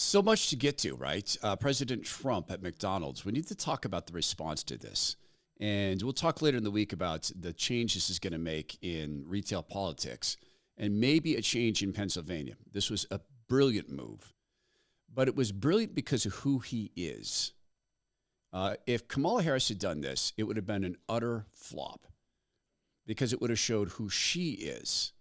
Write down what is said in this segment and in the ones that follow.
So much to get to, right? President Trump at McDonald's. We need to talk about the response to this. And we'll talk later in the week about the change this is going to make in retail politics and maybe a change in Pennsylvania. This was a brilliant move, but it was brilliant because of who he is. If Kamala Harris had done this, it would have been an utter flop because it would have showed who she is.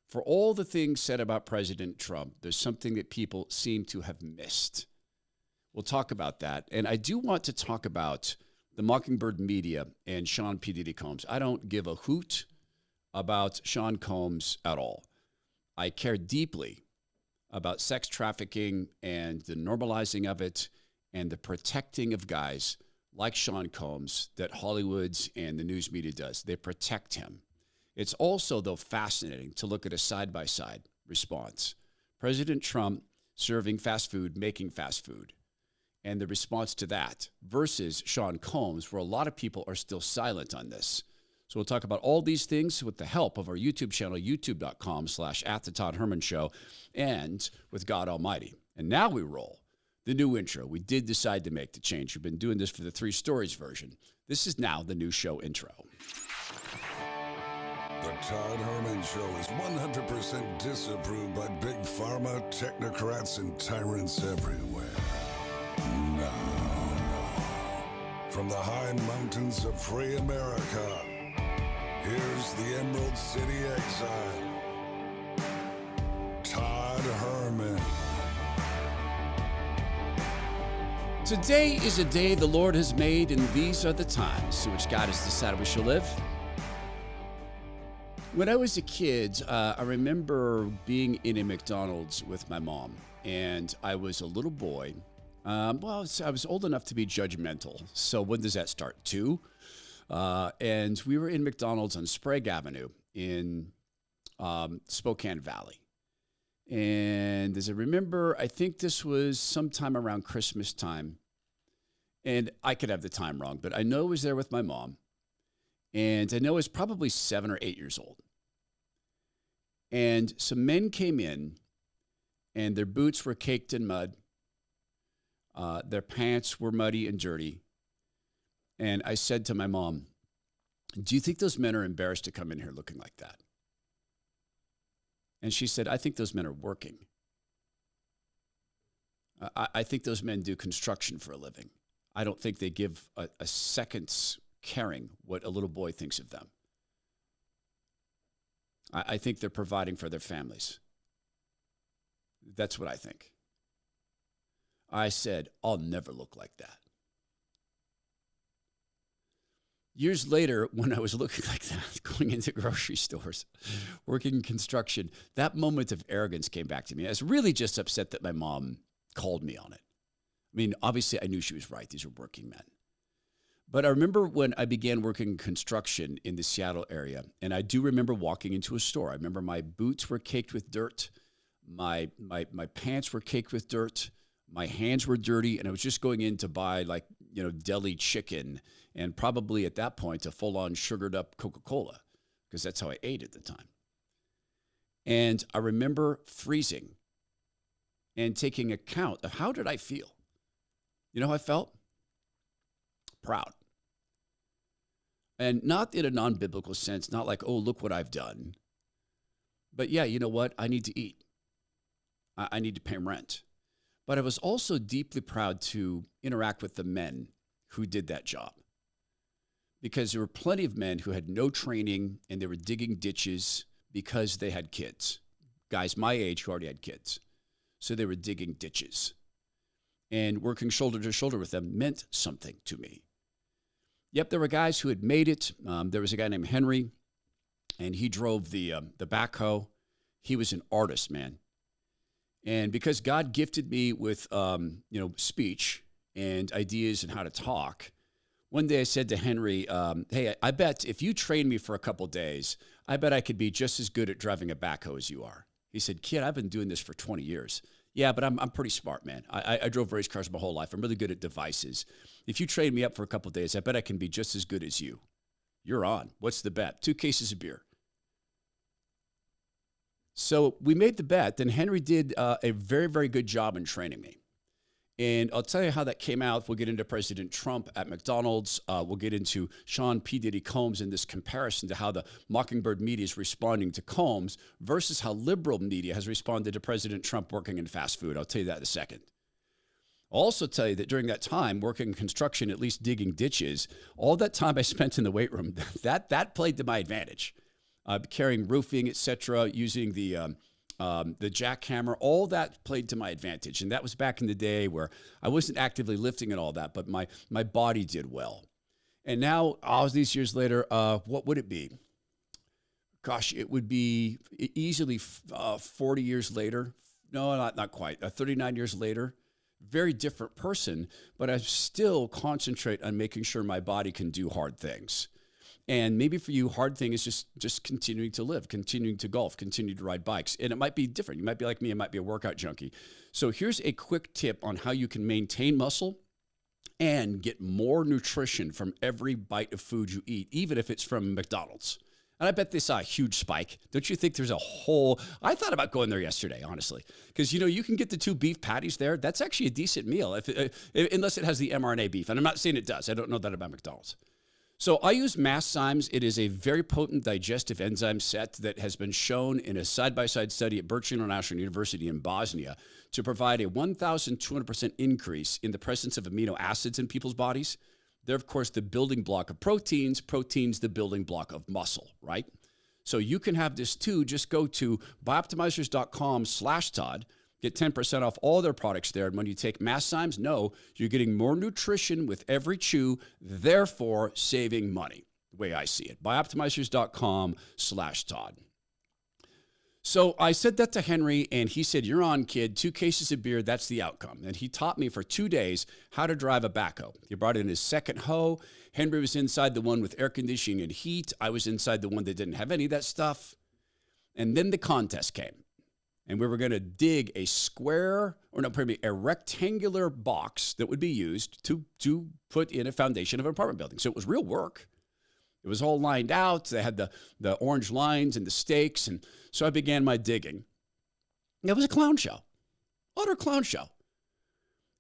For all the things said about President Trump, there's something that people seem to have missed. We'll talk about that. And I do want to talk about the Mockingbird media and Sean P. Ditty Combs. I don't give a hoot about Sean Combs at all. I care deeply about sex trafficking and the normalizing of it and the protecting of guys like Sean Combs that Hollywood's and the news media does. They protect him. It's also, though, fascinating to look at a side-by-side response. President Trump serving fast food, making fast food, and the response to that versus Sean Combs, where a lot of people are still silent on this. So we'll talk about all these things with the help of our YouTube channel, youtube.com/@the-Todd-Herman-Show, and with God Almighty. And now we roll the new intro. We did decide to make the change. We've been doing this for the 3 Stories version. This is now the new show intro. The Todd Herman Show is 100% disapproved by big pharma, technocrats, and tyrants everywhere. No. From the high mountains of free America, here's the Emerald City exile, Todd Herman. Today is a day the Lord has made, and these are the times in which God has decided we shall live. When I was a kid, I remember being in a McDonald's with my mom, and I was a little boy. I was old enough to be judgmental. So when does that start? 2? And we were in McDonald's on Sprague Avenue in Spokane Valley. And as I remember, I think this was sometime around Christmas time. And I could have the time wrong, but I know I was there with my mom. And I know I was probably 7 or 8 years old. And some men came in, and their boots were caked in mud. Their pants were muddy and dirty. And I said to my mom, "Do you think those men are embarrassed to come in here looking like that?" And she said, "I think those men are working. I think those men do construction for a living. I don't think they give a second's caring what a little boy thinks of them. I think they're providing for their families. That's what I think." I said, "I'll never look like that." Years later, when I was looking like that, going into grocery stores, working in construction, that moment of arrogance came back to me. I was really just upset that my mom called me on it. I mean, obviously, I knew she was right. These are working men. But I remember when I began working in construction in the Seattle area, and I do remember walking into a store. I remember my boots were caked with dirt. My pants were caked with dirt. My hands were dirty, and I was just going in to buy deli chicken and probably at that point a full-on sugared-up Coca-Cola because that's how I ate at the time. And I remember freezing and taking account of how did I feel. You know how I felt? Proud. And not in a non-biblical sense, not like, oh, look what I've done. But yeah, you know what? I need to eat. I need to pay rent. But I was also deeply proud to interact with the men who did that job. Because there were plenty of men who had no training and they were digging ditches because they had kids. Guys my age who already had kids. So they were digging ditches. And working shoulder to shoulder with them meant something to me. Yep, there were guys who had made it. There was a guy named Henry, and he drove the backhoe. He was an artist, man. And because God gifted me with, speech and ideas and how to talk, one day I said to Henry, hey, I bet if you train me for a couple days, I bet I could be just as good at driving a backhoe as you are. He said, "Kid, I've been doing this for 20 years. Yeah, but I'm pretty smart, man. I drove race cars my whole life. I'm really good at devices. If you train me up for a couple days, I bet I can be just as good as you. You're on. What's the bet? 2 cases of beer." So we made the bet. Then Henry did a very, very good job in training me. And I'll tell you how that came out. We'll get into President Trump at McDonald's. We'll get into Sean P. Ditty Combs in this comparison to how the Mockingbird media is responding to Combs versus how liberal media has responded to President Trump working in fast food. I'll tell you that in a second. I'll also tell you that during that time, working in construction, at least digging ditches, all that time I spent in the weight room, that played to my advantage. Carrying roofing, etc., using the jackhammer, all that played to my advantage. And that was back in the day where I wasn't actively lifting and all that, but my body did well. And now, all these years later, what would it be? Gosh, it would be easily 40 years later. No, not quite. 39 years later. Very different person, but I still concentrate on making sure my body can do hard things. And maybe for you, hard thing is just continuing to live, continuing to golf, continue to ride bikes. And it might be different. You might be like me. It might be a workout junkie. So here's a quick tip on how you can maintain muscle and get more nutrition from every bite of food you eat, even if it's from McDonald's. And I bet they saw a huge spike. Don't you think there's a whole... I thought about going there yesterday, honestly. Because, you can get the 2 beef patties there. That's actually a decent meal, unless it has the mRNA beef. And I'm not saying it does. I don't know that about McDonald's. So I use Mastzymes. It is a very potent digestive enzyme set that has been shown in a side-by-side study at Birch International University in Bosnia to provide a 1,200% increase in the presence of amino acids in people's bodies. They're, of course, the building block of proteins. Proteins, the building block of muscle, right? So you can have this too. Just go to bioptimizers.com/Todd. Get 10% off all their products there. And when you take Mastzymes, no, you're getting more nutrition with every chew, therefore saving money, the way I see it. Bioptimizers.com/Todd. So I said that to Henry, and he said, "You're on, kid. 2 cases of beer, that's the outcome." And he taught me for 2 days how to drive a backhoe. He brought in his second hoe. Henry was inside the one with air conditioning and heat. I was inside the one that didn't have any of that stuff. And then the contest came. And we were going to dig a a rectangular box that would be used to put in a foundation of an apartment building. So it was real work. It was all lined out. They had the orange lines and the stakes. And so I began my digging. It was a clown show, utter clown show.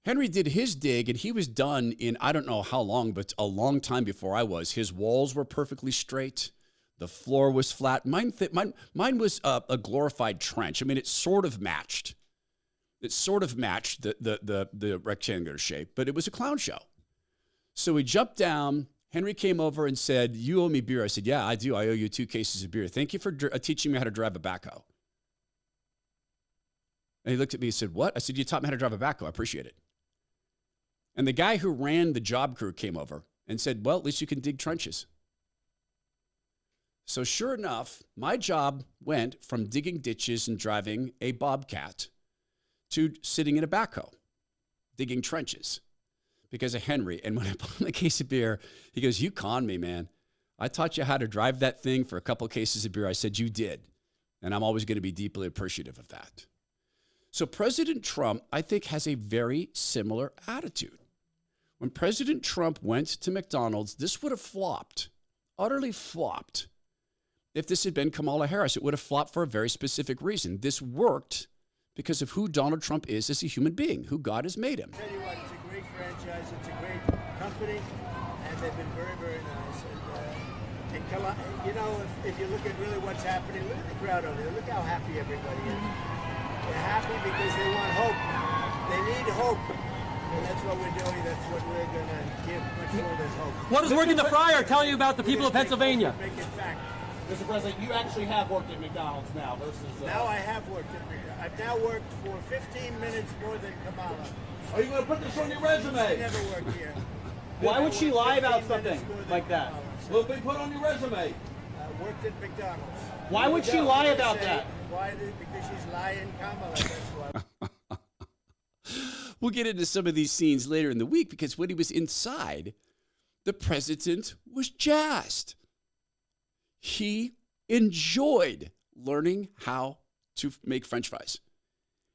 Henry did his dig, and he was done in, I don't know how long, but a long time before I was. His walls were perfectly straight. The floor was flat. Mine was a glorified trench. I mean, it sort of matched. It sort of matched the rectangular shape, but it was a clown show. So we jumped down. Henry came over and said, "You owe me beer." I said, "Yeah, I do. I owe you 2 cases of beer. Thank you for teaching me how to drive a backhoe." And he looked at me and said, "What?" I said, "You taught me how to drive a backhoe. I appreciate it." And the guy who ran the job crew came over and said, "Well, at least you can dig trenches." So sure enough, my job went from digging ditches and driving a bobcat to sitting in a backhoe, digging trenches because of Henry. And when I bought him a case of beer, he goes, "You conned me, man. I taught you how to drive that thing for a couple of cases of beer." I said, "You did." And I'm always going to be deeply appreciative of that. So President Trump, I think, has a very similar attitude. When President Trump went to McDonald's, this would have flopped, utterly flopped. If this had been Kamala Harris, it would have flopped for a very specific reason. This worked because of who Donald Trump is as a human being, who God has made him. I'll tell you what, it's a great franchise, it's a great company, and they've been very, very nice. And if you look at really what's happening, look at the crowd over there. Look how happy everybody is. They're happy because they want hope. They need hope. And that's what we're doing. That's what we're going to give much more than hope. What does working the fryer tell you about the people of Pennsylvania? Make it fact. Mr. President, you actually have worked at McDonald's now versus... Now I have worked at McDonald's. I've now worked for 15 minutes more than Kamala. Are you going to put this on your resume? I never worked here. Why would she lie about something like that? Will be put on your resume. Worked at McDonald's. Why would she lie about that? Why? Because she's lying, Kamala. That's why. We'll get into some of these scenes later in the week because when he was inside, the president was jazzed. He enjoyed learning how to make French fries.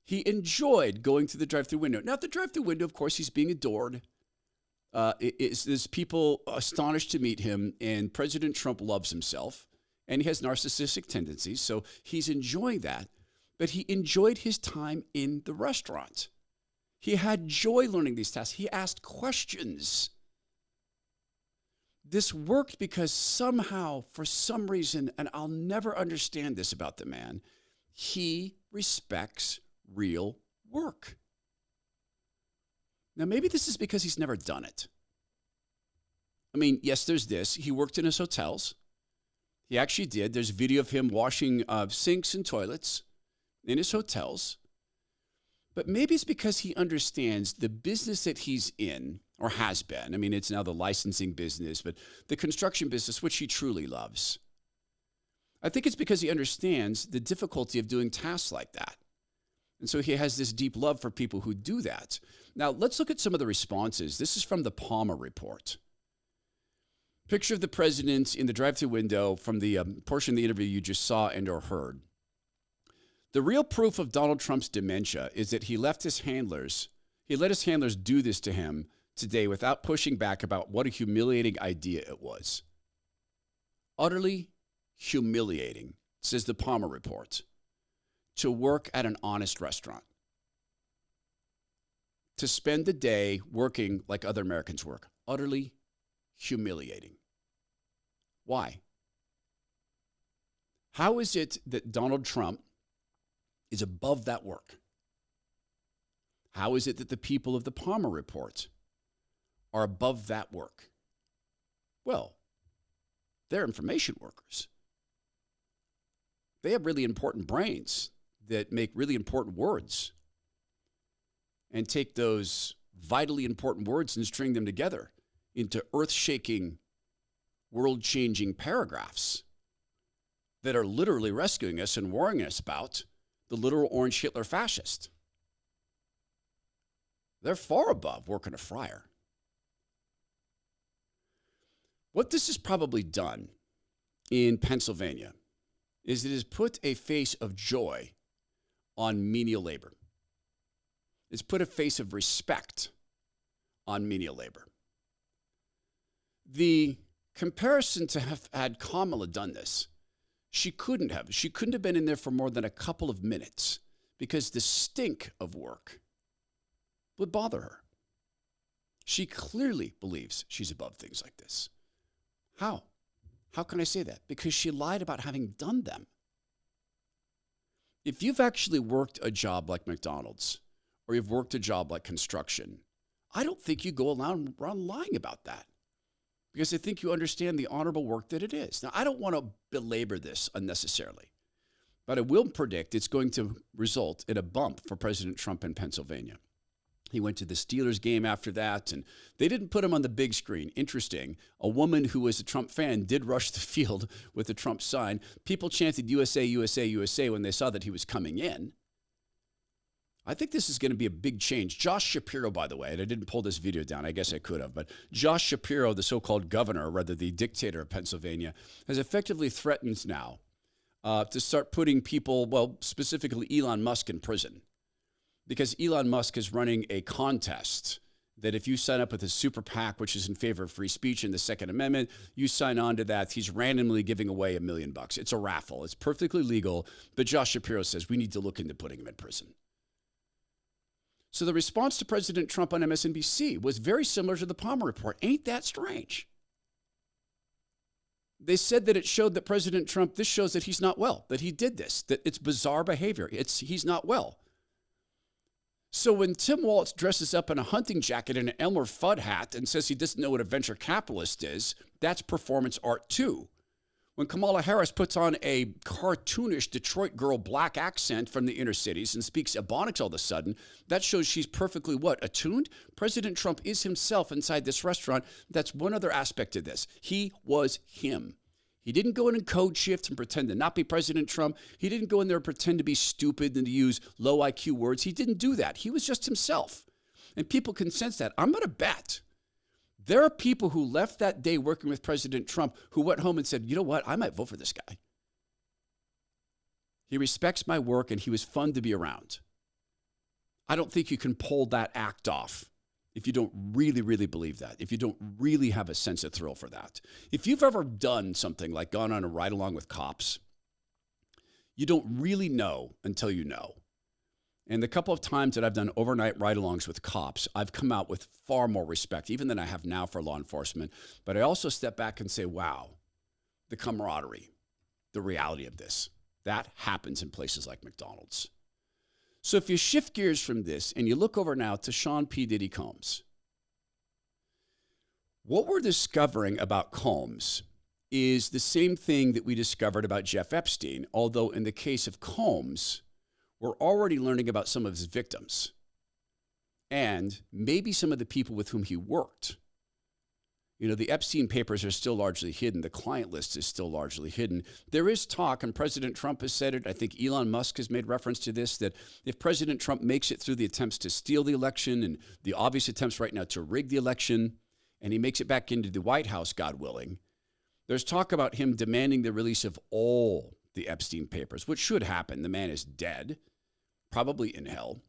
He enjoyed going through the drive-thru window. Now, at the drive-thru window, of course, he's being adored. There's people astonished to meet him, and President Trump loves himself. and he has narcissistic tendencies, so he's enjoying that. But he enjoyed his time in the restaurant. He had joy learning these tasks. He asked questions. This worked because somehow, for some reason, and I'll never understand this about the man, he respects real work. Now, maybe this is because he's never done it. I mean, yes, there's this. He worked in his hotels. He actually did. There's video of him washing sinks and toilets in his hotels. But maybe it's because he understands the business that he's in, or has been. I mean, it's now the licensing business, but the construction business, which he truly loves. I think it's because he understands the difficulty of doing tasks like that. And so he has this deep love for people who do that. Now, let's look at some of the responses. This is from the Palmer Report. Picture of the president in the drive-thru window from the portion of the interview you just saw and or heard. The real proof of Donald Trump's dementia is that he let his handlers do this to him today without pushing back about what a humiliating idea it was. Utterly humiliating, says the Palmer Report, to work at an honest restaurant. To spend the day working like other Americans work. Utterly humiliating. Why? How is it that Donald Trump is above that work? How is it that the people of the Palmer Report are above that work? Well, they're information workers. They have really important brains that make really important words and take those vitally important words and string them together into earth-shaking, world-changing paragraphs that are literally rescuing us and warning us about the literal orange Hitler fascist. They're far above working a fryer. What this has probably done in Pennsylvania is it has put a face of joy on menial labor. It's put a face of respect on menial labor. The comparison to have had Kamala done this, she couldn't have. She couldn't have been in there for more than a couple of minutes because the stink of work would bother her. She clearly believes she's above things like this. How? How can I say that? Because she lied about having done them. If you've actually worked a job like McDonald's or you've worked a job like construction, I don't think you go around lying about that because I think you understand the honorable work that it is. Now, I don't want to belabor this unnecessarily, but I will predict it's going to result in a bump for President Trump in Pennsylvania. He went to the Steelers game after that, and they didn't put him on the big screen. Interesting. A woman who was a Trump fan did rush the field with the Trump sign. People chanted USA, USA, USA when they saw that he was coming in. I think this is going to be a big change. Josh Shapiro, by the way, and I didn't pull this video down. I guess I could have. But Josh Shapiro, the so-called governor, or rather the dictator of Pennsylvania, has effectively threatened now to start putting people, well, specifically Elon Musk, in prison. Because Elon Musk is running a contest that if you sign up with his super PAC, which is in favor of free speech and the Second Amendment, you sign on to that, he's randomly giving away $1 million. It's a raffle. It's perfectly legal. But Josh Shapiro says we need to look into putting him in prison. So the response to President Trump on MSNBC was very similar to the Palmer Report. Ain't that strange? They said that it showed that President Trump, this shows that he's not well, that he did this, that it's bizarre behavior. He's not well. So when Tim Walz dresses up in a hunting jacket and an Elmer Fudd hat and says he doesn't know what a venture capitalist is, that's performance art too. When Kamala Harris puts on a cartoonish Detroit girl black accent from the inner cities and speaks Ebonics all of a sudden, that shows she's perfectly what? Attuned? President Trump is himself inside this restaurant. That's one other aspect of this. He was him. He didn't go in and code shift and pretend to not be President Trump. He didn't go in there and pretend to be stupid and to use low IQ words. He didn't do that. He was just himself. And people can sense that. I'm going to bet there are people who left that day working with President Trump who went home and said, you know what, I might vote for this guy. He respects my work and he was fun to be around. I don't think you can pull that act off if you don't really, really believe that, if you don't really have a sense of thrill for that. If you've ever done something like gone on a ride along with cops, you don't really know until you know. And the couple of times that I've done overnight ride-alongs with cops, I've come out with far more respect, even than I have now for law enforcement. But I also step back and say, wow, the camaraderie, the reality of this, that happens in places like McDonald's. So if you shift gears from this and you look over now to Sean P. Ditty Combs, what we're discovering about Combs is the same thing that we discovered about Jeff Epstein, although in the case of Combs, we're already learning about some of his victims and maybe some of the people with whom he worked. You know, the Epstein papers are still largely hidden. The client list is still largely hidden. There is talk, and President Trump has said it, I think Elon Musk has made reference to this, that if President Trump makes it through the attempts to steal the election and the obvious attempts right now to rig the election, and he makes it back into the White House, God willing, there's talk about him demanding the release of all the Epstein papers, which should happen. The man is dead, probably in hell,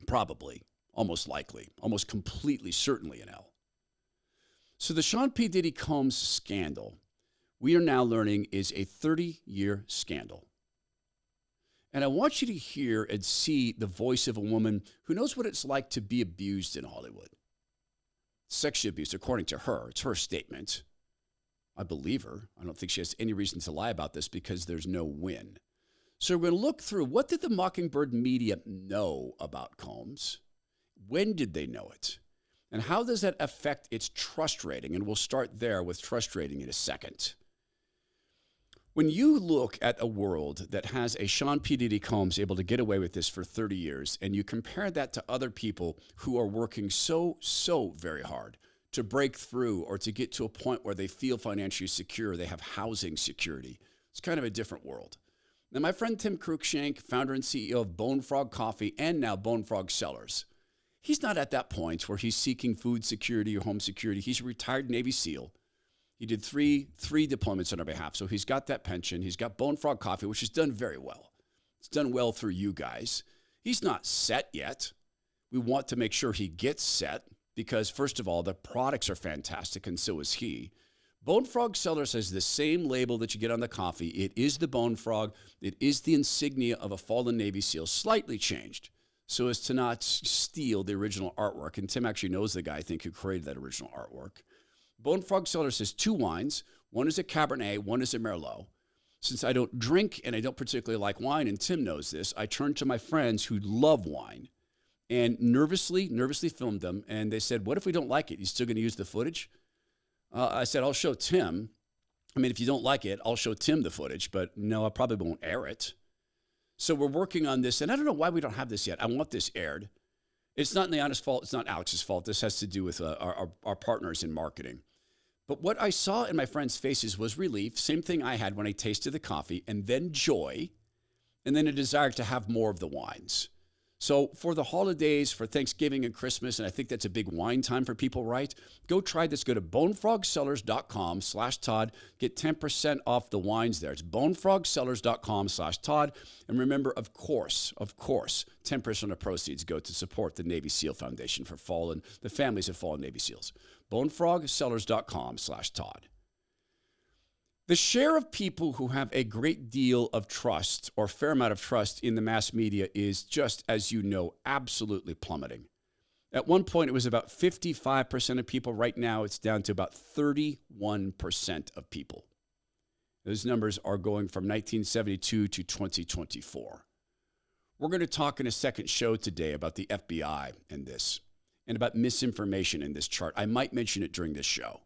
probably, almost likely, almost completely, certainly in hell. So the Sean P. Ditty Combs scandal, we are now learning, is a 30-year scandal. And I want you to hear and see the voice of a woman who knows what it's like to be abused in Hollywood. Sexually abused, according to her. It's her statement. I believe her. I don't think she has any reason to lie about this because there's no win. So we're going to look through, what did the Mockingbird media know about Combs? When did they know it? And how does that affect its trust rating? And we'll start there with trust rating in a second. When you look at a world that has a Sean P. Ditty Combs able to get away with this for 30 years, and you compare that to other people who are working so very hard to break through or to get to a point where they feel financially secure, they have housing security, it's kind of a different world. Now, my friend Tim Cruikshank, founder and CEO of Bone Frog Coffee and now Bone Frog Cellars, he's not at that point where he's seeking food security or home security. He's a retired Navy SEAL. He did three deployments on our behalf, so he's got that pension. He's got Bone Frog Coffee, which has done very well. It's done well through you guys. He's not set yet. We want to make sure he gets set because, first of all, the products are fantastic, and so is he. Bone Frog Cellars has the same label that you get on the coffee. It is the Bone Frog. It is the insignia of a fallen Navy SEAL, slightly changed, so as to not steal the original artwork. And Tim actually knows the guy, I think, who created that original artwork. Bone Frog Cellars has two wines. One is a Cabernet, one is a Merlot. Since I don't drink and I don't particularly like wine, and Tim knows this, I turned to my friends who love wine and nervously filmed them. And they said, what if we don't like it? You still going to use the footage? I said, I'll show Tim. I mean, if you don't like it, I'll show Tim the footage, but no, I probably won't air it. So we're working on this, and I don't know why we don't have this yet. I want this aired. It's not Leanna's fault. It's not Alex's fault. This has to do with our partners in marketing. But what I saw in my friends' faces was relief, same thing I had when I tasted the coffee, and then joy, and then a desire to have more of the wines. So for the holidays, for Thanksgiving and Christmas, and I think that's a big wine time for people, right? Go try this. Go to bonefrogsellers.com/Todd. Get 10% off the wines there. It's bonefrogsellers.com/Todd. And remember, of course, 10% of proceeds go to support the Navy SEAL Foundation for the families of fallen Navy SEALs. bonefrogsellers.com/Todd. The share of people who have a great deal of trust or fair amount of trust in the mass media is just, as you know, absolutely plummeting. At one point, it was about 55% of people. Right now, it's down to about 31% of people. Those numbers are going from 1972 to 2024. We're going to talk in a second show today about the FBI and this, and about misinformation in this chart. I might mention it during this show,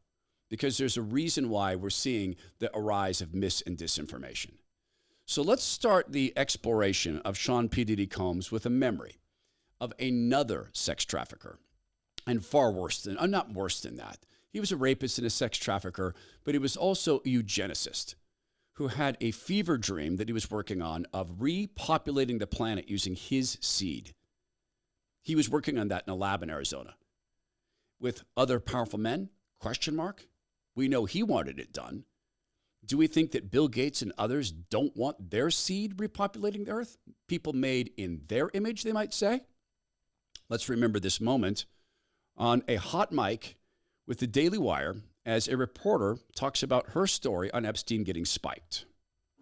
because there's a reason why we're seeing a rise of mis and disinformation. So let's start the exploration of Sean P. Ditty Combs with a memory of another sex trafficker, and far worse than, not worse than that. He was a rapist and a sex trafficker, but he was also a eugenicist who had a fever dream that he was working on of repopulating the planet using his seed. He was working on that in a lab in Arizona with other powerful men, question mark. We know he wanted it done. Do we think that Bill Gates and others don't want their seed repopulating the earth? People made in their image, they might say. Let's remember this moment on a hot mic with the Daily Wire as a reporter talks about her story on Epstein getting spiked.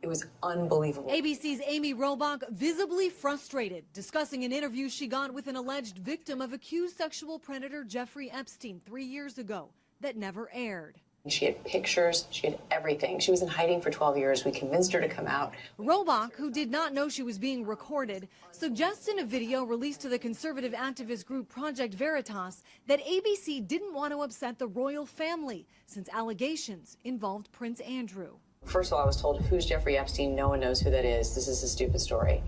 It was unbelievable. ABC's Amy Robach visibly frustrated, discussing an interview she got with an alleged victim of accused sexual predator Jeffrey Epstein 3 years ago that never aired. She had pictures, she had everything. She was in hiding for 12 years. We convinced her to come out. Robach, who did not know she was being recorded, suggests in a video released to the conservative activist group Project Veritas that ABC didn't want to upset the royal family since allegations involved Prince Andrew. First of all, I was told, who's Jeffrey Epstein? No one knows who that is. This is a stupid story.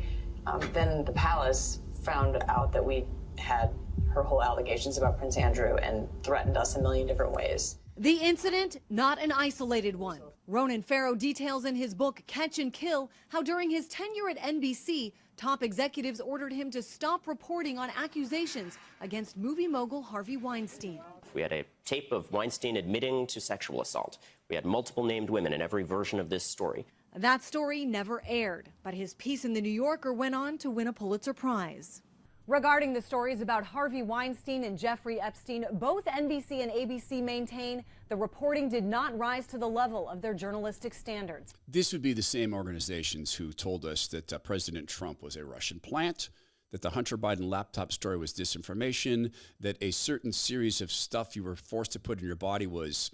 Then the palace found out that we had her whole allegations about Prince Andrew and threatened us a million different ways. The incident, not an isolated one. Ronan Farrow details in his book Catch and Kill how during his tenure at NBC, top executives ordered him to stop reporting on accusations against movie mogul Harvey Weinstein. We had a tape of Weinstein admitting to sexual assault. We had multiple named women in every version of this story. That story never aired, but his piece in The New Yorker went on to win a Pulitzer Prize. Regarding the stories about Harvey Weinstein and Jeffrey Epstein, both NBC and ABC maintain the reporting did not rise to the level of their journalistic standards. This would be the same organizations who told us that President Trump was a Russian plant, that the Hunter Biden laptop story was disinformation, that a certain series of stuff you were forced to put in your body was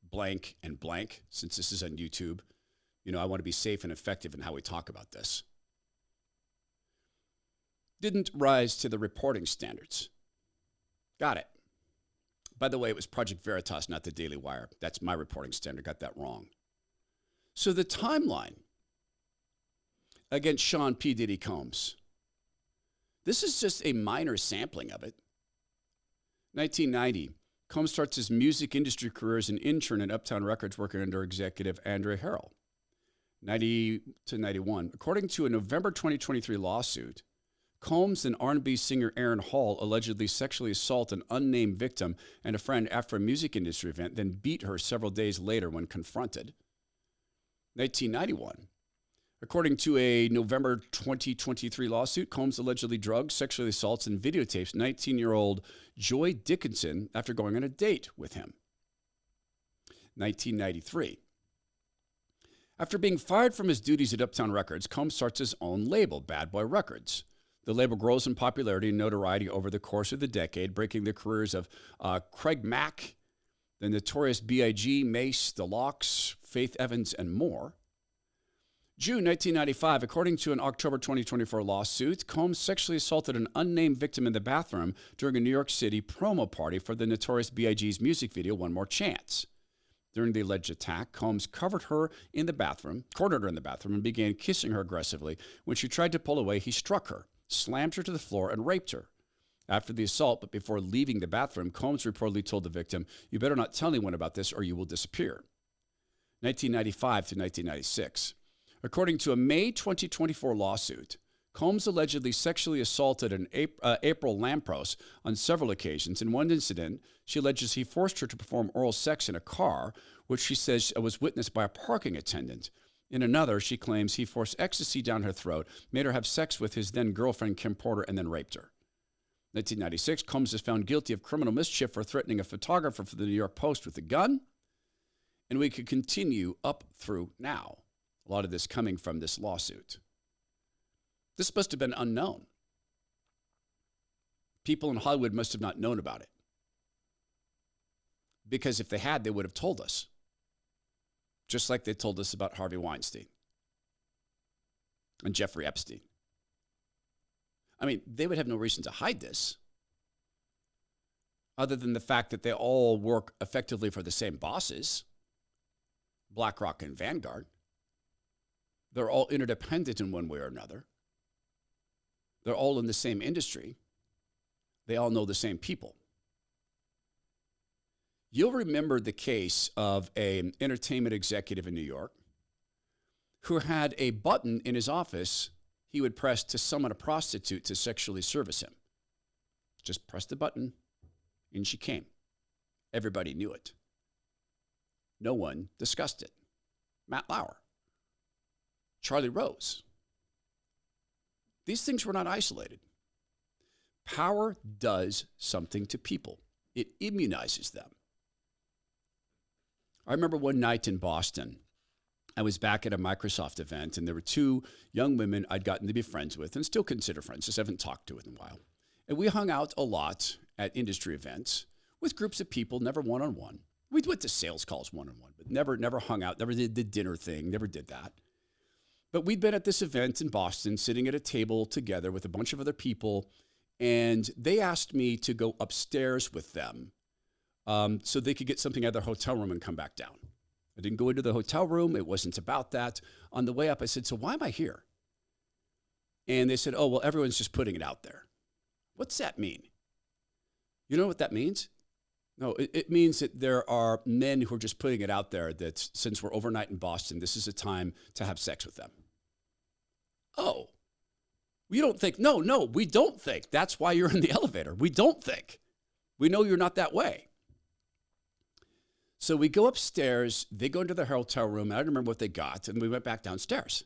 blank and blank, since this is on YouTube. You know, I want to be safe and effective in how we talk about this. Didn't rise to the reporting standards. Got it. By the way, it was Project Veritas, not the Daily Wire. That's my reporting standard. Got that wrong. So the timeline against Sean P. Ditty Combs. This is just a minor sampling of it. 1990, Combs starts his music industry career as an intern at Uptown Records working under executive Andre Harrell. 90 to 91. According to a November 2023 lawsuit, Combs and R&B singer Aaron Hall allegedly sexually assaulted an unnamed victim and a friend after a music industry event, then beat her several days later when confronted. 1991. According to a November 2023 lawsuit, Combs allegedly drugged, sexually assaults, and videotapes 19-year-old Joy Dickinson after going on a date with him. 1993. After being fired from his duties at Uptown Records, Combs starts his own label, Bad Boy Records. The label grows in popularity and notoriety over the course of the decade, breaking the careers of Craig Mack, the Notorious B.I.G., Mace, The Lox, Faith Evans, and more. June 1995, according to an October 2024 lawsuit, Combs sexually assaulted an unnamed victim in the bathroom during a New York City promo party for the Notorious B.I.G.'s music video, One More Chance. During the alleged attack, Combs cornered her in the bathroom, and began kissing her aggressively. When she tried to pull away, he struck her, slammed her to the floor, and raped her. After the assault, but before leaving the bathroom, Combs reportedly told the victim, "You better not tell anyone about this or you will disappear." 1995 to 1996. According to a May 2024 lawsuit, Combs allegedly sexually assaulted an April Lampros on several occasions. In one incident, she alleges he forced her to perform oral sex in a car, which she says was witnessed by a parking attendant. In another, she claims he forced ecstasy down her throat, made her have sex with his then-girlfriend Kim Porter, and then raped her. 1996, Combs is found guilty of criminal mischief for threatening a photographer for the New York Post with a gun. And we could continue up through now. A lot of this coming from this lawsuit. This must have been unknown. People in Hollywood must have not known about it. Because if they had, they would have told us. Just like they told us about Harvey Weinstein and Jeffrey Epstein. I mean, they would have no reason to hide this other than the fact that they all work effectively for the same bosses, BlackRock and Vanguard. They're all interdependent in one way or another. They're all in the same industry. They all know the same people. You'll remember the case of an entertainment executive in New York who had a button in his office he would press to summon a prostitute to sexually service him. Just press the button, and she came. Everybody knew it. No one discussed it. Matt Lauer, Charlie Rose. These things were not isolated. Power does something to people. It immunizes them. I remember one night in Boston, I was back at a Microsoft event, and there were two young women I'd gotten to be friends with and still consider friends, just haven't talked to in a while. And we hung out a lot at industry events with groups of people, never one-on-one. We went to sales calls one-on-one, but never hung out, never did the dinner thing, never did that. But we'd been at this event in Boston, sitting at a table together with a bunch of other people, and they asked me to go upstairs with them so they could get something out of their hotel room and come back down. I didn't go into the hotel room. It wasn't about that. On the way up, I said, so why am I here? And they said, oh, well, everyone's just putting it out there. What's that mean? You know what that means? No, it means that there are men who are just putting it out there that since we're overnight in Boston, this is a time to have sex with them. Oh, we don't think. No, we don't think. That's why you're in the elevator. We don't think. We know you're not that way. So we go upstairs, they go into the hotel room, and I don't remember what they got, and we went back downstairs.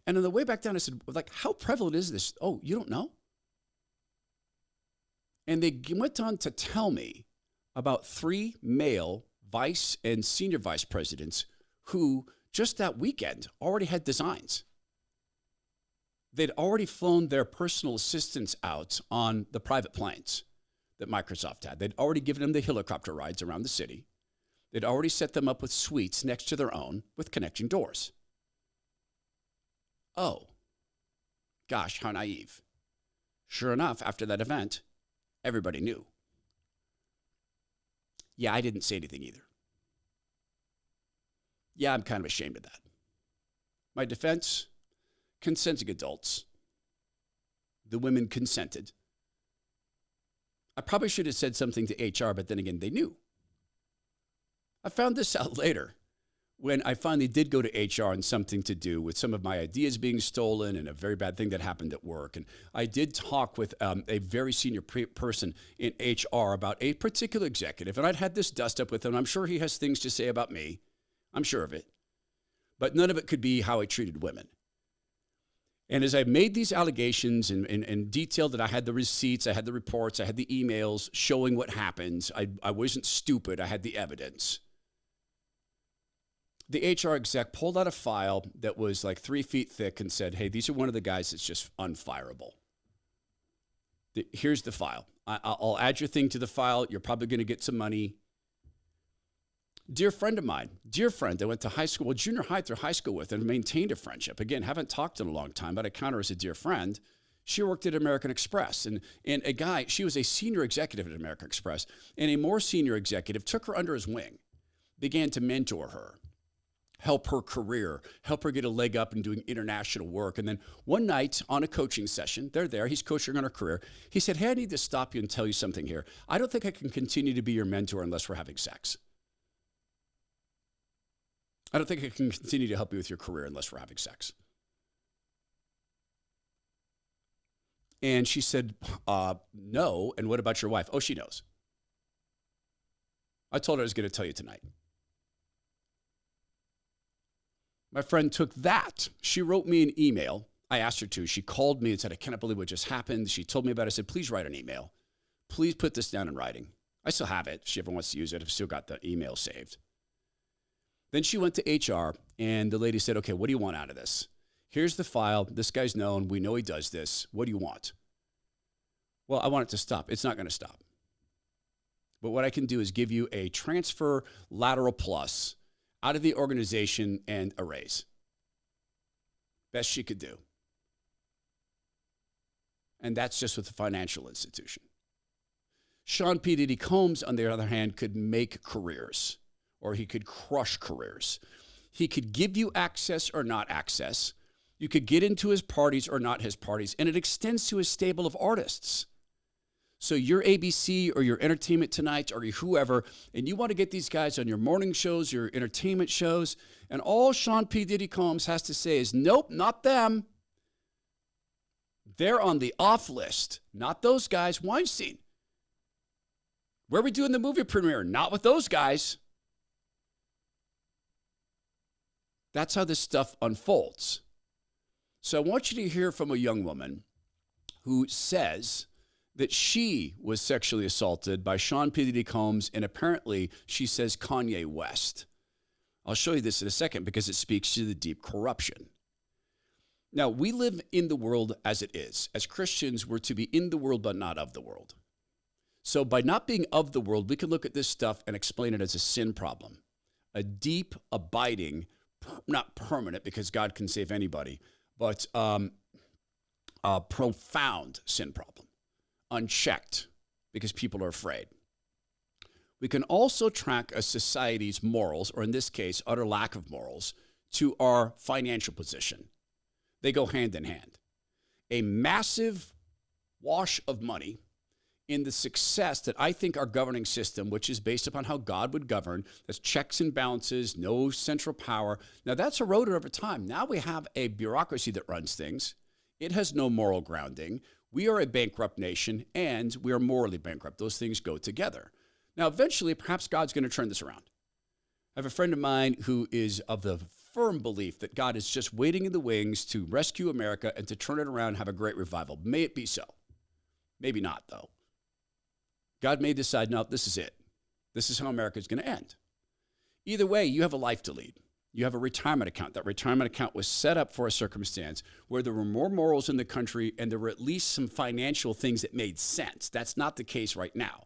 And on the way back down, I said, like, how prevalent is this? Oh, you don't know? And they went on to tell me about 3 male vice and senior vice presidents who just that weekend already had designs. They'd already flown their personal assistants out on the private planes that Microsoft had. They'd already given them the helicopter rides around the city. They'd already set them up with suites next to their own with connecting doors. Oh, gosh, how naive. Sure enough, after that event, everybody knew. Yeah, I didn't say anything either. Yeah, I'm kind of ashamed of that. My defense, consenting adults. The women consented. I probably should have said something to HR, but then again, they knew. I found this out later when I finally did go to HR and something to do with some of my ideas being stolen and a very bad thing that happened at work. And I did talk with a very senior person in HR about a particular executive. And I'd had this dust up with him. I'm sure he has things to say about me. I'm sure of it. But none of it could be how I treated women. And as I made these allegations and detailed that I had the receipts, I had the reports, I had the emails showing what happened, I wasn't stupid, I had the evidence. The HR exec pulled out a file that was like 3 feet thick and said, hey, these are one of the guys that's just unfireable. Here's the file. I'll add your thing to the file. You're probably going to get some money. Dear friend of mine, dear friend, I went to high school, junior high through high school with and maintained a friendship. Again, haven't talked in a long time, but I count her as a dear friend. She worked at American Express, and a guy, she was a senior executive at American Express, and a more senior executive took her under his wing, began to mentor her, help her career, help her get a leg up in doing international work. And then one night on a coaching session, they're there, he's coaching on her career. He said, hey, I need to stop you and tell you something here. I don't think I can continue to be your mentor unless we're having sex. I don't think I can continue to help you with your career unless we're having sex. And she said, no. And what about your wife? Oh, she knows. I told her I was going to tell you tonight. My friend took that. She wrote me an email. I asked her to. She called me and said, I cannot believe what just happened. She told me about it. I said, please write an email. Please put this down in writing. I still have it. If she ever wants to use it, I've still got the email saved. Then she went to HR, and the lady said, okay, what do you want out of this? Here's the file. This guy's known. We know he does this. What do you want? Well, I want it to stop. It's not going to stop. But what I can do is give you a transfer lateral plus out of the organization and a raise. Best she could do. And that's just with a financial institution. Sean P. Ditty Combs, on the other hand, could make careers, or he could crush careers. He could give you access or not access. You could get into his parties or not his parties, and it extends to his stable of artists. So you're ABC or your Entertainment Tonight or whoever, and you want to get these guys on your morning shows, your entertainment shows, and all Sean P. Ditty Combs has to say is, nope, not them. They're on the off list. Not those guys. Weinstein. Where are we doing the movie premiere? Not with those guys. That's how this stuff unfolds. So I want you to hear from a young woman who says that she was sexually assaulted by Sean P. Ditty Combs, and apparently she says Kanye West. I'll show you this in a second because it speaks to the deep corruption. Now, we live in the world as it is. As Christians, we're to be in the world but not of the world. So by not being of the world, we can look at this stuff and explain it as a sin problem, a deep, abiding, not permanent because God can save anybody, but a profound sin problem, unchecked because people are afraid. We can also track a society's morals, or in this case, utter lack of morals, to our financial position. They go hand in hand. A massive wash of money in the success that I think our governing system, which is based upon how God would govern, that's checks and balances, no central power. Now that's eroded over time. Now we have a bureaucracy that runs things. It has no moral grounding. We are a bankrupt nation and we are morally bankrupt. Those things go together. Now, eventually, perhaps God's going to turn this around. I have a friend of mine who is of the firm belief that God is just waiting in the wings to rescue America and to turn it around and have a great revival. May it be so. Maybe not, though. God may decide, no, this is it. This is how America is going to end. Either way, you have a life to lead. You have a retirement account. That retirement account was set up for a circumstance where there were more morals in the country and there were at least some financial things that made sense. That's not the case right now.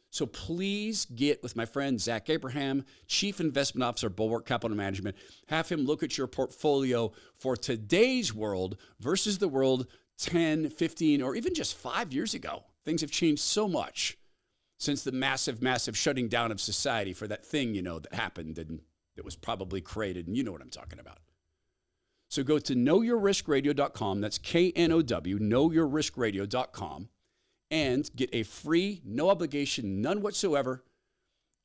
So please get with my friend Zach Abraham, Chief Investment Officer, Bulwark Capital Management. Have him look at your portfolio for today's world versus the world 10, 15, or even just 5 years ago. Things have changed so much since the massive, massive shutting down of society for that thing, that happened and that was probably created, and you know what I'm talking about. So go to knowyourriskradio.com. That's KNOW, knowyourriskradio.com. And get a free, no obligation, none whatsoever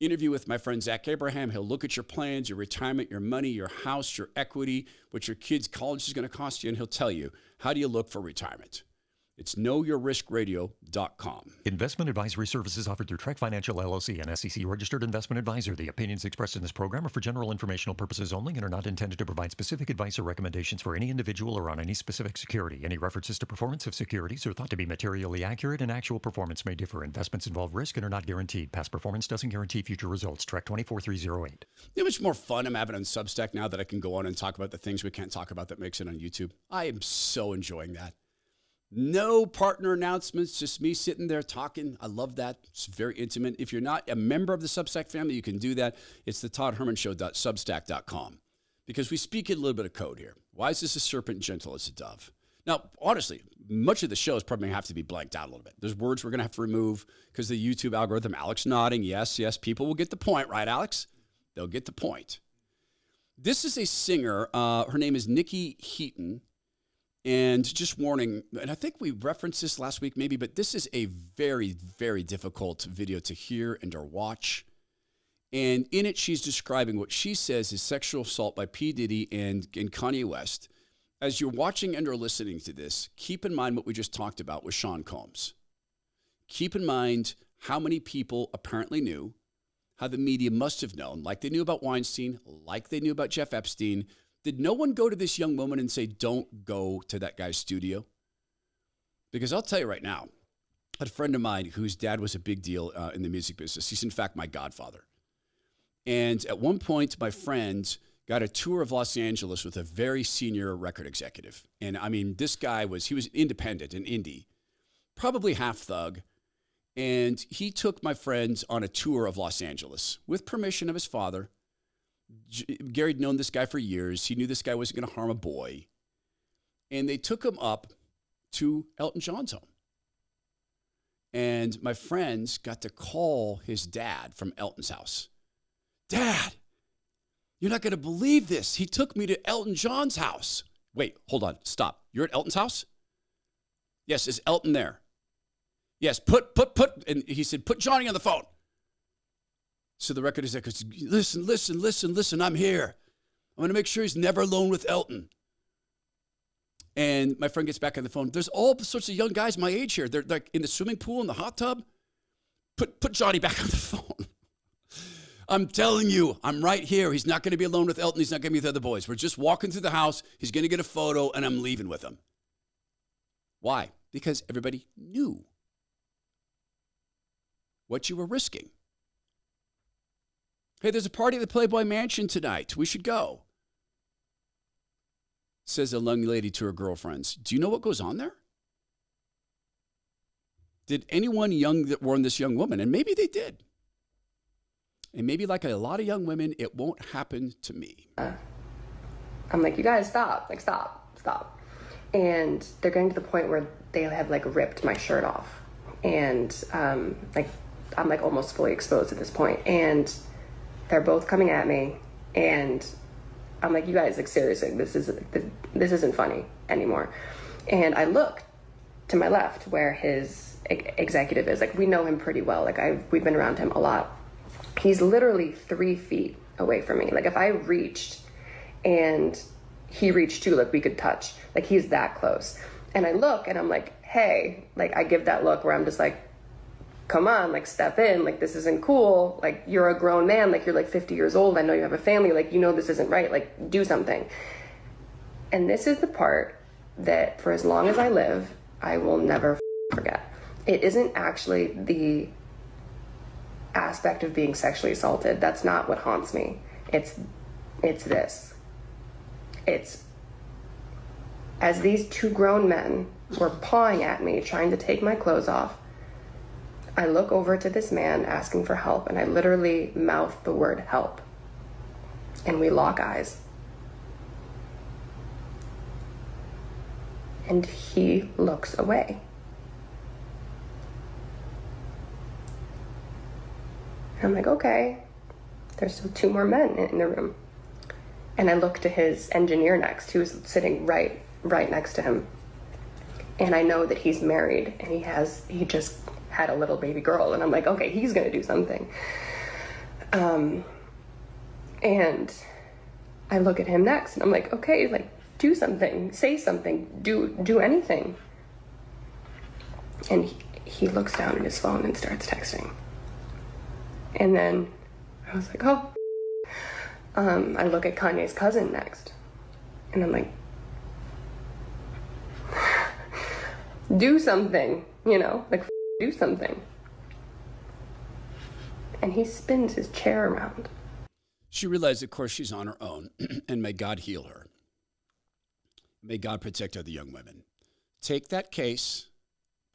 interview with my friend Zach Abraham. He'll look at your plans, your retirement, your money, your house, your equity, what your kids' college is going to cost you, and he'll tell you, how do you look for retirement? It's knowyourriskradio.com. Investment advisory services offered through Trek Financial LLC, an SEC-registered investment advisor. The opinions expressed in this program are for general informational purposes only and are not intended to provide specific advice or recommendations for any individual or on any specific security. Any references to performance of securities are thought to be materially accurate, and actual performance may differ. Investments involve risk and are not guaranteed. Past performance doesn't guarantee future results. Trek 24308. You know how much more fun I'm having on Substack now that I can go on and talk about the things we can't talk about that makes it on YouTube? I am so enjoying that. No partner announcements, just me sitting there talking. I love that. It's very intimate. If you're not a member of the Substack family, you can do that. It's the ToddHermanShow.substack.com, because we speak in a little bit of code here. Why is this a serpent gentle as a dove? Now, honestly, much of the show is probably going to have to be blanked out a little bit. There's words we're going to have to remove because the YouTube algorithm. Alex nodding. Yes, people will get the point, right, Alex? They'll get the point. This is a singer. Her name is Nikki Heaton. And just warning, and I think we referenced this last week maybe, but this is a very, very difficult video to hear and or watch. And in it, she's describing what she says is sexual assault by P. Diddy and Kanye West. As you're watching and or listening to this, keep in mind what we just talked about with Sean Combs. Keep in mind how many people apparently knew, how the media must have known, like they knew about Weinstein, like they knew about Jeff Epstein. Did no one go to this young woman and say, don't go to that guy's studio? Because I'll tell you right now, I had a friend of mine whose dad was a big deal in the music business. He's in fact my godfather. And at one point, my friend got a tour of Los Angeles with a very senior record executive. And I mean, this guy he was independent, an indie, probably half thug. And he took my friends on a tour of Los Angeles with permission of his father. Gary'd known this guy for years. He knew this guy wasn't going to harm a boy. And they took him up to Elton John's home. And my friends got to call his dad from Elton's house. Dad, you're not going to believe this. He took me to Elton John's house. Wait, hold on. Stop. You're at Elton's house? Yes, is Elton there? Yes, put. And he said, put Johnny on the phone. So the record executive goes, listen, I'm here. I'm going to make sure he's never alone with Elton. And my friend gets back on the phone. There's all sorts of young guys my age here. They're like in the swimming pool, in the hot tub. Put Johnny back on the phone. I'm telling you, I'm right here. He's not going to be alone with Elton. He's not going to be with other boys. We're just walking through the house. He's going to get a photo, and I'm leaving with him. Why? Because everybody knew. what you were risking. Hey, there's a party at the Playboy Mansion tonight. We should go. Says a young lady to her girlfriends. Do you know what goes on there? Did anyone young that warn this young woman? And maybe they did. And maybe like a lot of young women, it won't happen to me. I'm like, you guys stop. Like, stop. And they're getting to the point where they have like ripped my shirt off. And like, I'm like almost fully exposed at this point. And they're both coming at me. And I'm like, you guys, like, seriously, this isn't funny anymore. And I look to my left where his executive is. Like, we know him pretty well. Like, we've been around him a lot. He's literally 3 feet away from me. Like, if I reached and he reached too, like, we could touch. Like, he's that close. And I look and I'm like, hey, like, I give that look where I'm just like, come on, like, step in. Like, this isn't cool. Like, you're a grown man. Like, you're like 50 years old. I know you have a family. Like, you know this isn't right. Like, do something. And this is the part that for as long as I live, I will never forget. It isn't actually the aspect of being sexually assaulted. That's not what haunts me. It's this. It's as these two grown men were pawing at me, trying to take my clothes off, I look over to this man asking for help, and I literally mouth the word help. And we lock eyes. And he looks away. I'm like, okay, there's still 2 more men in the room. And I look to his engineer next, who's sitting right next to him. And I know that he's married and he just had a little baby girl. And I'm like, okay, he's gonna do something. And I look at him next and I'm like, okay, like, do something, say something, do anything. And he looks down at his phone and starts texting. And then I was like, oh. I look at Kanye's cousin next. And I'm like, do something, you know, like, do something. And he spins his chair around. She realized, of course, she's on her own, and may God heal her. May God protect other young women. Take that case,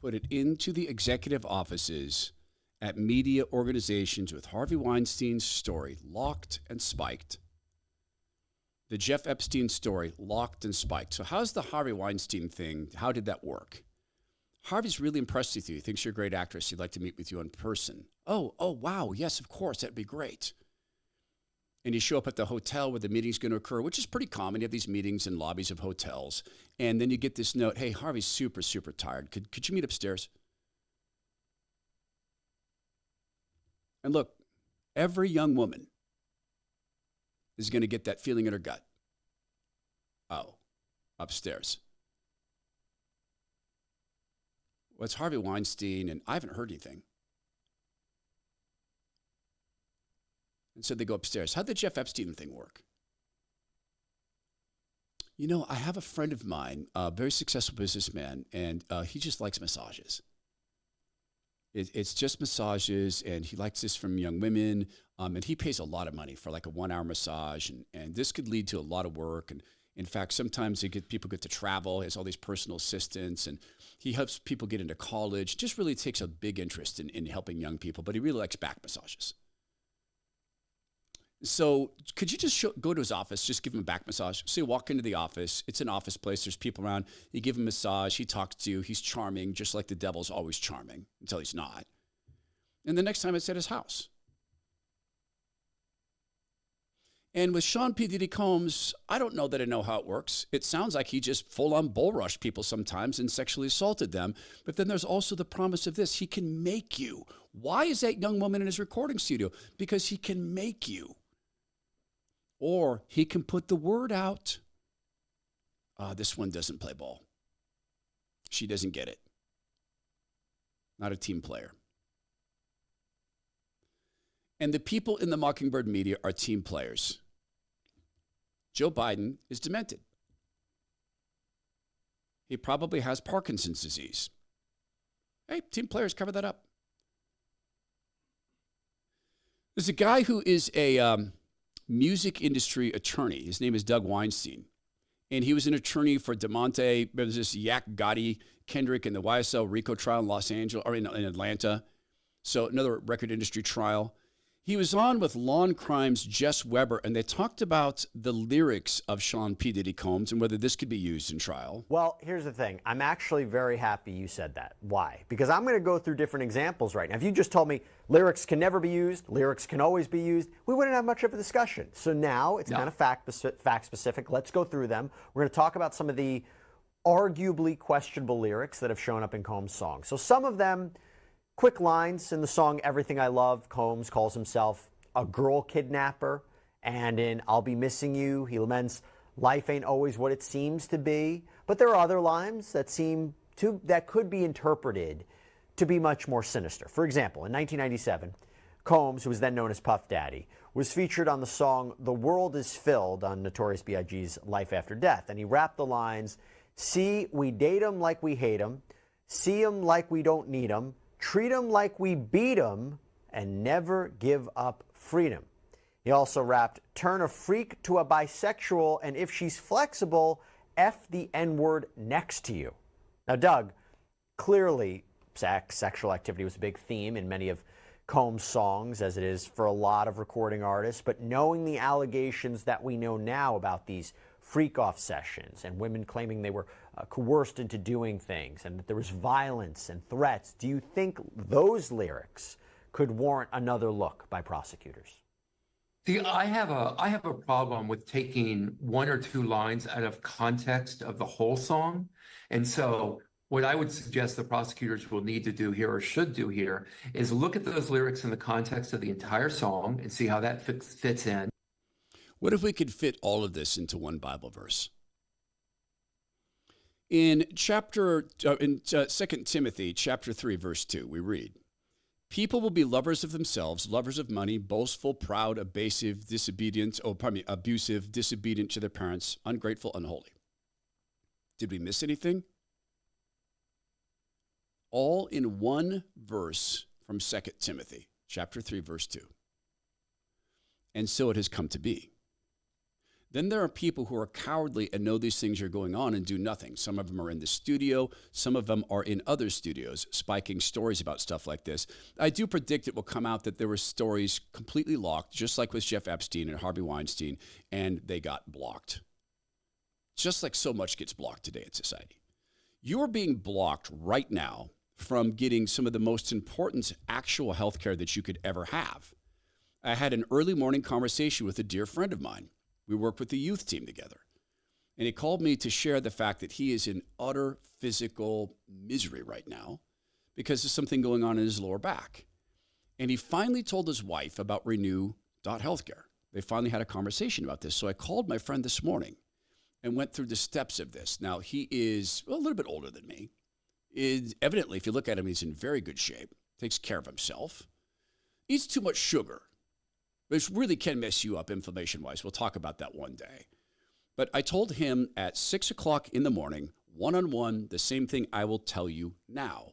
put it into the executive offices at media organizations with Harvey Weinstein's story locked and spiked. The Jeff Epstein story locked and spiked. So how's the Harvey Weinstein thing? How did that work? Harvey's really impressed with you. He thinks you're a great actress. He'd like to meet with you in person. Oh, wow. Yes, of course. That'd be great. And you show up at the hotel where the meeting's going to occur, which is pretty common. You have these meetings in lobbies of hotels. And then you get this note, hey, Harvey's super, super tired. Could you meet upstairs? And look, every young woman is going to get that feeling in her gut. Oh, upstairs. Well, it's Harvey Weinstein, and I haven't heard anything. And so they go upstairs. How'd the Jeff Epstein thing work? You know, I have a friend of mine, a very successful businessman, and he just likes massages. It's just massages, and he likes this from young women, and he pays a lot of money for like a 1-hour massage, and this could lead to a lot of work. And in fact, sometimes people get to travel. He has all these personal assistants, and he helps people get into college. Just really takes a big interest in helping young people, but he really likes back massages. So could you just go to his office, just give him a back massage? So you walk into the office. It's an office place. There's people around. You give him a massage. He talks to you. He's charming, just like the devil's always charming until he's not. And the next time it's at his house. And with Sean P. Ditty Combs, I don't know that I know how it works. It sounds like he just full-on bull rushed people sometimes and sexually assaulted them. But then there's also the promise of this. He can make you. Why is that young woman in his recording studio? Because he can make you. Or he can put the word out. This one doesn't play ball. She doesn't get it. Not a team player. And the people in the Mockingbird media are team players. Joe Biden is demented. He probably has Parkinson's disease. Hey, team players, cover that up. There's a guy who is a music industry attorney. His name is Doug Weinstein. And he was an attorney for DeMonte, there was this Yak Gotti, Kendrick, and the YSL Rico trial in Los Angeles, or in Atlanta. So another record industry trial. He was on with Lawn Crime's Jess Weber, and they talked about the lyrics of Sean P. Ditty Combs and whether this could be used in trial. Well, here's the thing. I'm actually very happy you said that. Why? Because I'm going to go through different examples right now. If you just told me lyrics can never be used, lyrics can always be used, we wouldn't have much of a discussion. So now it's kind of fact-specific. Let's go through them. We're going to talk about some of the arguably questionable lyrics that have shown up in Combs' songs. So some of them... Quick lines in the song Everything I Love, Combs calls himself a girl kidnapper. And in I'll Be Missing You, he laments life ain't always what it seems to be. But there are other lines that could be interpreted to be much more sinister. For example, in 1997, Combs, who was then known as Puff Daddy, was featured on the song The World Is Filled on Notorious B.I.G.'s Life After Death. And he rapped the lines, see, we date 'em like we hate 'em, see 'em like we don't need 'em, treat 'em like we beat 'em, and never give up freedom. He also rapped, turn a freak to a bisexual, and if she's flexible, F the N-word next to you. Now, Doug, clearly sexual activity was a big theme in many of Combs' songs, as it is for a lot of recording artists, but knowing the allegations that we know now about these freak-off sessions and women claiming they were coerced into doing things and that there was violence and threats, do you think those lyrics could warrant another look by prosecutors? See, I have a problem with taking one or two lines out of context of the whole song. And so what I would suggest the prosecutors will need to do here, or should do here, is look at those lyrics in the context of the entire song and see how that fits in. What if we could fit all of this into one Bible verse? In 2 Timothy chapter 3, verse 2, we read, people will be lovers of themselves, lovers of money, boastful, proud, abusive, disobedient to their parents, ungrateful, unholy. Did we miss anything? All in one verse from 2 Timothy chapter 3, verse 2. And so it has come to be. Then there are people who are cowardly and know these things are going on and do nothing. Some of them are in the studio. Some of them are in other studios, spiking stories about stuff like this. I do predict it will come out that there were stories completely locked, just like with Jeff Epstein and Harvey Weinstein, and they got blocked. Just like so much gets blocked today in society. You are being blocked right now from getting some of the most important actual health care that you could ever have. I had an early morning conversation with a dear friend of mine. We work with the youth team together. And he called me to share the fact that he is in utter physical misery right now because there's something going on in his lower back. And he finally told his wife about Renew.healthcare. They finally had a conversation about this. So I called my friend this morning and went through the steps of this. Now, he is a little bit older than me. Evidently, if you look at him, he's in very good shape, takes care of himself, eats too much sugar, which really can mess you up inflammation-wise. We'll talk about that one day. But I told him at 6 o'clock in the morning, one-on-one, the same thing I will tell you now.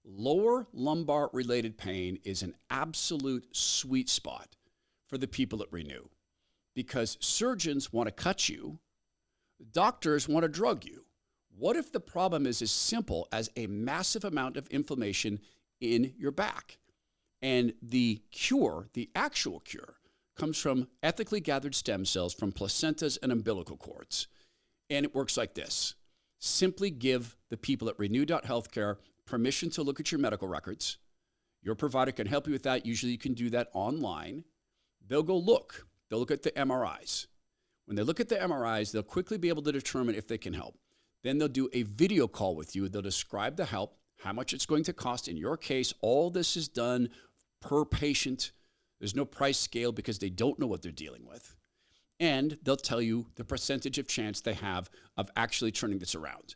Lower lumbar-related pain is an absolute sweet spot for the people at Renew because surgeons want to cut you, doctors want to drug you. What if the problem is as simple as a massive amount of inflammation in your back? And the cure, the actual cure, comes from ethically gathered stem cells from placentas and umbilical cords. And it works like this. Simply give the people at Renew.healthcare permission to look at your medical records. Your provider can help you with that. Usually you can do that online. They'll go look. They'll look at the MRIs. When they look at the MRIs, they'll quickly be able to determine if they can help. Then they'll do a video call with you. They'll describe the help, how much it's going to cost. In your case, all this is done per patient. There's no price scale because they don't know what they're dealing with. And they'll tell you the percentage of chance they have of actually turning this around.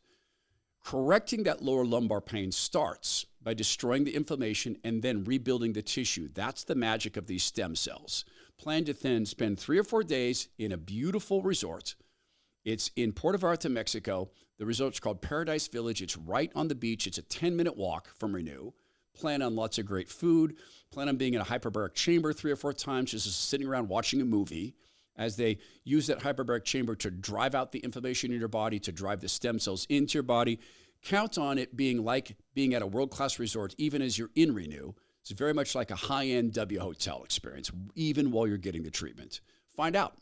Correcting that lower lumbar pain starts by destroying the inflammation and then rebuilding the tissue. That's the magic of these stem cells. Plan to then spend 3 or 4 days in a beautiful resort. It's in Puerto Vallarta, Mexico. The resort's called Paradise Village. It's right on the beach. It's a 10-minute walk from Renew. plan on lots of great food, plan on being in a hyperbaric chamber 3 or 4 times, just sitting around watching a movie, as they use that hyperbaric chamber to drive out the inflammation in your body, to drive the stem cells into your body. Count on it being like being at a world-class resort, even as you're in Renew. It's very much like a high-end W hotel experience, even while you're getting the treatment. Find out.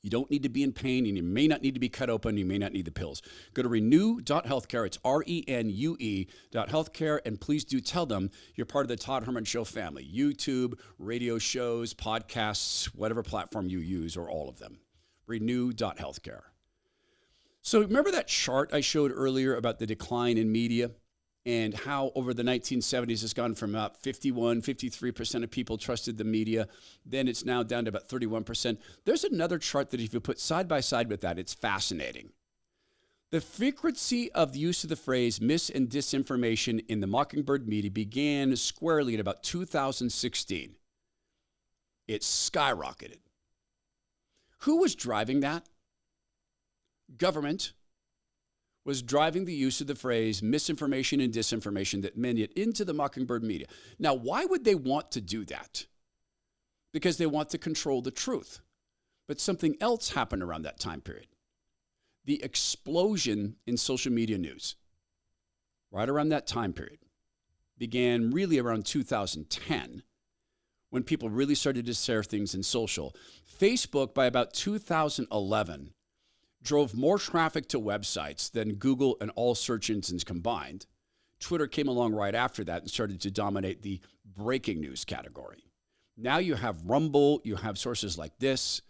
You don't need to be in pain, and you may not need to be cut open. You may not need the pills. Go to renew.healthcare. It's RENUE.healthcare. And please do tell them you're part of the Todd Herman Show family. YouTube, radio shows, podcasts, whatever platform you use, or all of them. Renew.healthcare. So remember that chart I showed earlier about the decline in media and how over the 1970s it's gone from about 53% of people trusted the media. Then it's now down to about 31%. There's another chart that if you put side by side with that, it's fascinating. The frequency of the use of the phrase mis and disinformation in the Mockingbird media began squarely in about 2016. It skyrocketed. Who was driving that? Government was driving the use of the phrase misinformation and disinformation that made it into the Mockingbird media. Now, why would they want to do that? Because they want to control the truth. But something else happened around that time period. The explosion in social media news, right around that time period, began really around 2010, when people really started to share things in social. Facebook, by about 2011, drove more traffic to websites than Google and all search engines combined. Twitter came along right after that and started to dominate the breaking news category. Now you have Rumble, you have sources like this.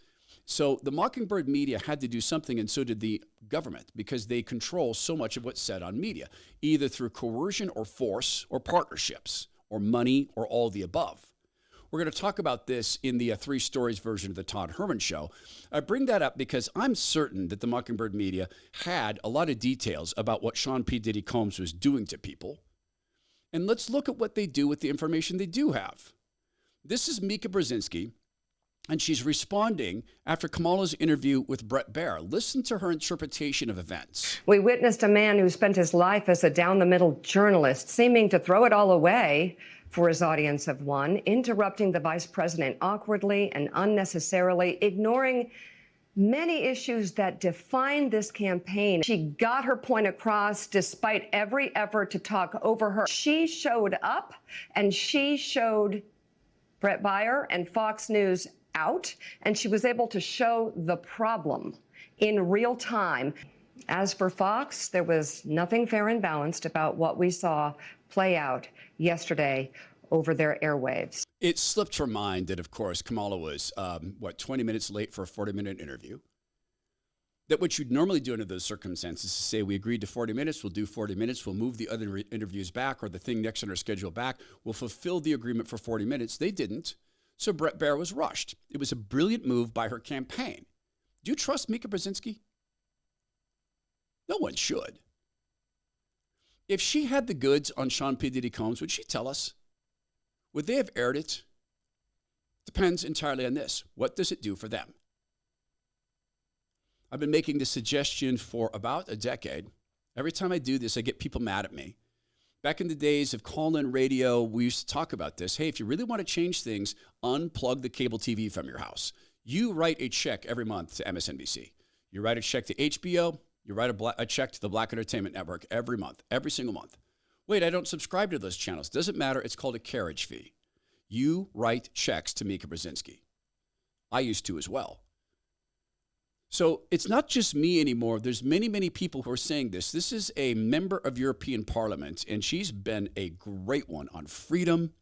So the Mockingbird media had to do something, and so did the government, because they control so much of what's said on media, either through coercion or force or partnerships or money or all the above. We're going to talk about this in the 3 Stories version of the Todd Herman Show. I bring that up because I'm certain that the Mockingbird media had a lot of details about what Sean P. Ditty Combs was doing to people. And let's look at what they do with the information they do have. This is Mika Brzezinski, and she's responding after Kamala's interview with Bret Baier. Listen to her interpretation of events. We witnessed a man who spent his life as a down-the-middle journalist, seeming to throw it all away for his audience of one, interrupting the vice president awkwardly and unnecessarily, ignoring many issues that define this campaign. She got her point across despite every effort to talk over her. She showed up, and she showed Bret Baier and Fox News out, and she was able to show the problem in real time. As for Fox, there was nothing fair and balanced about what we saw play out yesterday over their airwaves. It slipped her mind that, of course, Kamala was, 20 minutes late for a 40-minute interview. That what you'd normally do under those circumstances is say, we agreed to 40 minutes, we'll do 40 minutes, we'll move the other interviews back or the thing next on our schedule back, we'll fulfill the agreement for 40 minutes. They didn't. So Bret Baier was rushed. It was a brilliant move by her campaign. Do you trust Mika Brzezinski? No one should. If she had the goods on Sean P. Ditty Combs, would she tell us? Would they have aired it? Depends entirely on this. What does it do for them? I've been making this suggestion for about a decade. Every time I do this, I get people mad at me. Back in the days of call-in radio, we used to talk about this. Hey, if you really want to change things, unplug the cable TV from your house. You write a check every month to MSNBC. You write a check to HBO. You write a check to the Black Entertainment Network every month, every single month. Wait, I don't subscribe to those channels. Doesn't matter. It's called a carriage fee. You write checks to Mika Brzezinski. I used to as well. So it's not just me anymore. There's many, many people who are saying this. This is a member of European Parliament, and she's been a great one on freedom,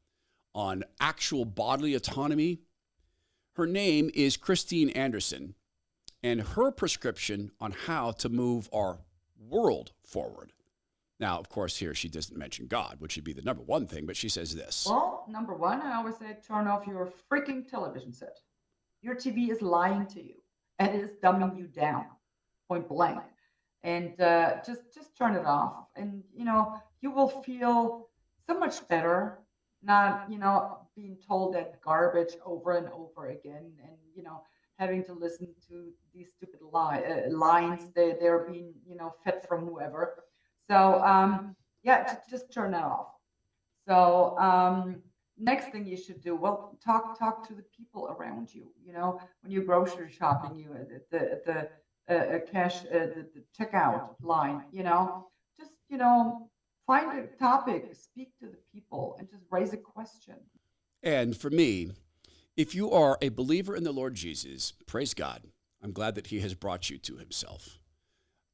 on actual bodily autonomy. Her name is Christine Anderson, and her prescription on how to move our world forward. Now, of course, here she doesn't mention God, which would be the number one thing, but she says this. Well, number one, I always say turn off your freaking television set. Your TV is lying to you. And it is dumbing you down, point blank. And just turn it off. And, you will feel so much better not, being told that garbage over and over again and, having to listen to these stupid lines. They're being, fed from whoever. So, just turn that off. So next thing you should do, well, talk to the people around you. You know, when you're grocery shopping, you at the cash the checkout line. You know, just find a topic, speak to the people, and just raise a question. And for me, if you are a believer in the Lord Jesus, praise God. I'm glad that he has brought you to himself.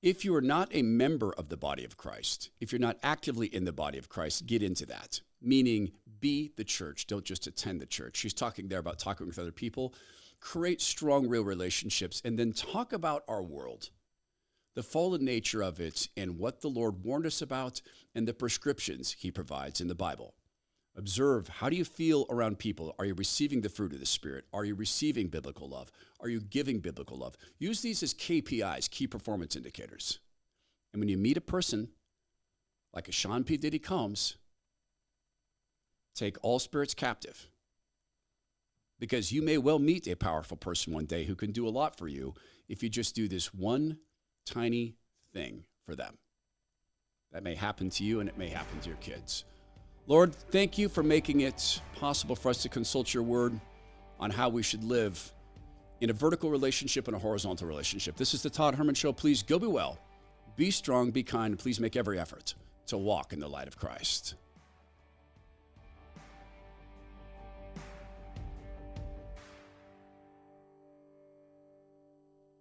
If you are not a member of the body of Christ, if you're not actively in the body of Christ, get into that. Meaning, be the church. Don't just attend the church. She's talking there about talking with other people. Create strong, real relationships, and then talk about our world, the fallen nature of it, and what the Lord warned us about, and the prescriptions he provides in the Bible. Observe, how do you feel around people? Are you receiving the fruit of the Spirit? Are you receiving biblical love? Are you giving biblical love? Use these as KPIs, key performance indicators. And when you meet a person like a Sean P. Ditty Combs, take all spirits captive. Because you may well meet a powerful person one day who can do a lot for you if you just do this one tiny thing for them. That may happen to you, and it may happen to your kids. Lord, thank you for making it possible for us to consult your word on how we should live in a vertical relationship and a horizontal relationship. This is the Todd Herman Show. Please go be well, be strong, be kind, and please make every effort to walk in the light of Christ.